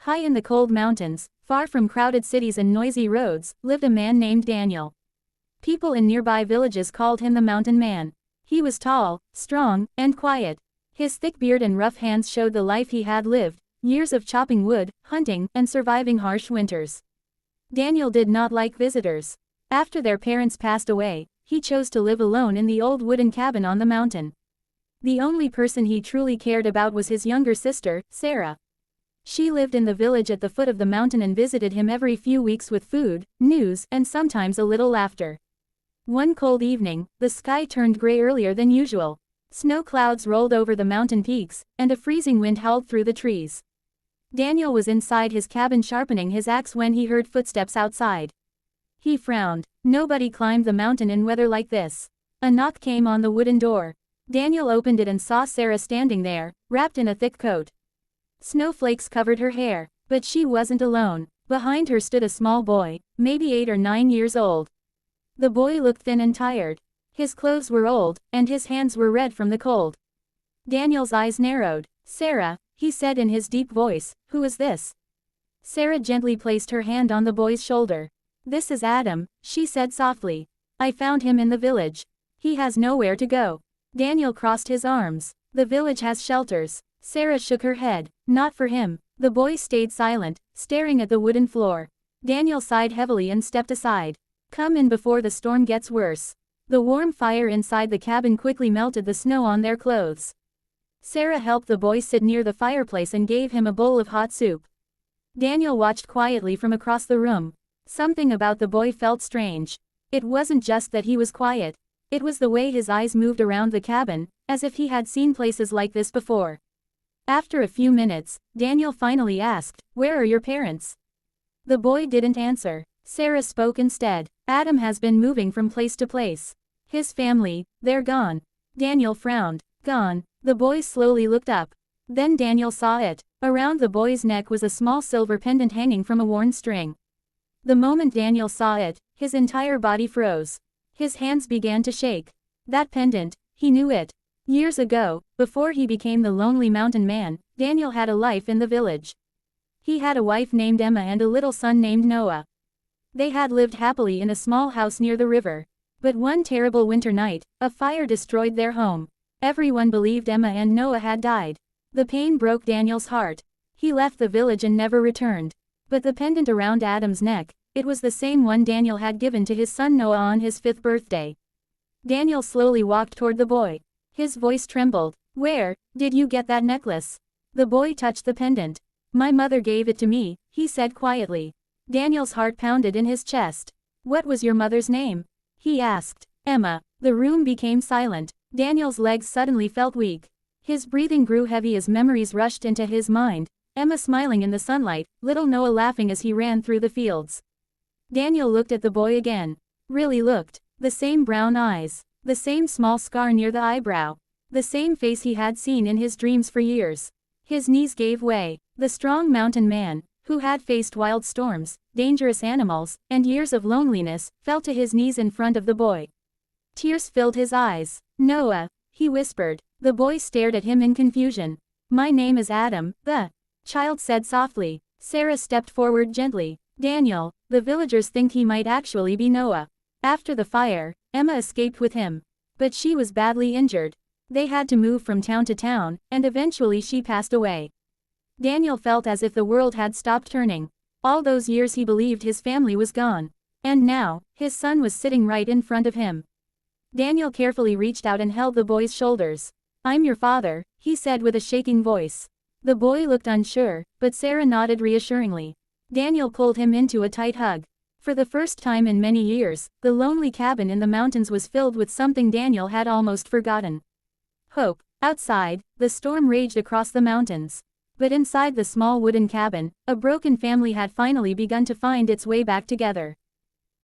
High in the cold mountains, far from crowded cities and noisy roads, lived a man named Daniel. People in nearby villages called him the Mountain Man. He was tall, strong, and quiet. His thick beard and rough hands showed the life he had lived, years of chopping wood, hunting, and surviving harsh winters. Daniel did not like visitors. After their parents passed away, he chose to live alone in the old wooden cabin on the mountain. The only person he truly cared about was his younger sister, Sarah. She lived in the village at the foot of the mountain and visited him every few weeks with food, news, and sometimes a little laughter. One cold evening, the sky turned gray earlier than usual. Snow clouds rolled over the mountain peaks, and a freezing wind howled through the trees. Daniel was inside his cabin sharpening his axe when he heard footsteps outside. He frowned. Nobody climbed the mountain in weather like this. A knock came on the wooden door. Daniel opened it and saw Sarah standing there, wrapped in a thick coat. Snowflakes covered her hair, but she wasn't alone. Behind her stood a small boy, maybe 8 or 9 years old. The boy looked thin and tired. His clothes were old, and his hands were red from the cold. Daniel's eyes narrowed. "Sarah," he said in his deep voice, "who is this?" Sarah gently placed her hand on the boy's shoulder. "This is Adam," she said softly. "I found him in the village. He has nowhere to go." Daniel crossed his arms. "The village has shelters." Sarah shook her head. "Not for him." The boy stayed silent, staring at the wooden floor. Daniel sighed heavily and stepped aside. "Come in before the storm gets worse." The warm fire inside the cabin quickly melted the snow on their clothes. Sarah helped the boy sit near the fireplace and gave him a bowl of hot soup. Daniel watched quietly from across the room. Something about the boy felt strange. It wasn't just that he was quiet. It was the way his eyes moved around the cabin, as if he had seen places like this before. After a few minutes, Daniel finally asked, "Where are your parents?" The boy didn't answer. Sarah spoke instead. "Adam has been moving from place to place. His family, they're gone." Daniel frowned. "Gone?" The boy slowly looked up. Then Daniel saw it. Around the boy's neck was a small silver pendant hanging from a worn string. The moment Daniel saw it, his entire body froze. His hands began to shake. That pendant, he knew it. Years ago, before he became the lonely mountain man, Daniel had a life in the village. He had a wife named Emma and a little son named Noah. They had lived happily in a small house near the river. But one terrible winter night, a fire destroyed their home. Everyone believed Emma and Noah had died. The pain broke Daniel's heart. He left the village and never returned. But the pendant around Adam's neck, it was the same one Daniel had given to his son Noah on his 5th birthday. Daniel slowly walked toward the boy. His voice trembled. "Where did you get that necklace?" The boy touched the pendant. "My mother gave it to me," he said quietly. Daniel's heart pounded in his chest. "What was your mother's name?" he asked. "Emma." The room became silent. Daniel's legs suddenly felt weak. His breathing grew heavy as memories rushed into his mind. Emma smiling in the sunlight, little Noah laughing as he ran through the fields. Daniel looked at the boy again. Really looked. The same brown eyes. The same small scar near the eyebrow. The same face he had seen in his dreams for years. His knees gave way. The strong mountain man, who had faced wild storms, dangerous animals, and years of loneliness, fell to his knees in front of the boy. Tears filled his eyes. "Noah," he whispered. The boy stared at him in confusion. "My name is Adam," the child said softly. Sarah stepped forward gently. "Daniel, the villagers think he might actually be Noah. After the fire, Emma escaped with him. But she was badly injured. They had to move from town to town, and eventually she passed away." Daniel felt as if the world had stopped turning. All those years he believed his family was gone. And now, his son was sitting right in front of him. Daniel carefully reached out and held the boy's shoulders. "I'm your father," he said with a shaking voice. The boy looked unsure, but Sarah nodded reassuringly. Daniel pulled him into a tight hug. For the first time in many years, the lonely cabin in the mountains was filled with something Daniel had almost forgotten. Hope. Outside, the storm raged across the mountains. But inside the small wooden cabin, a broken family had finally begun to find its way back together.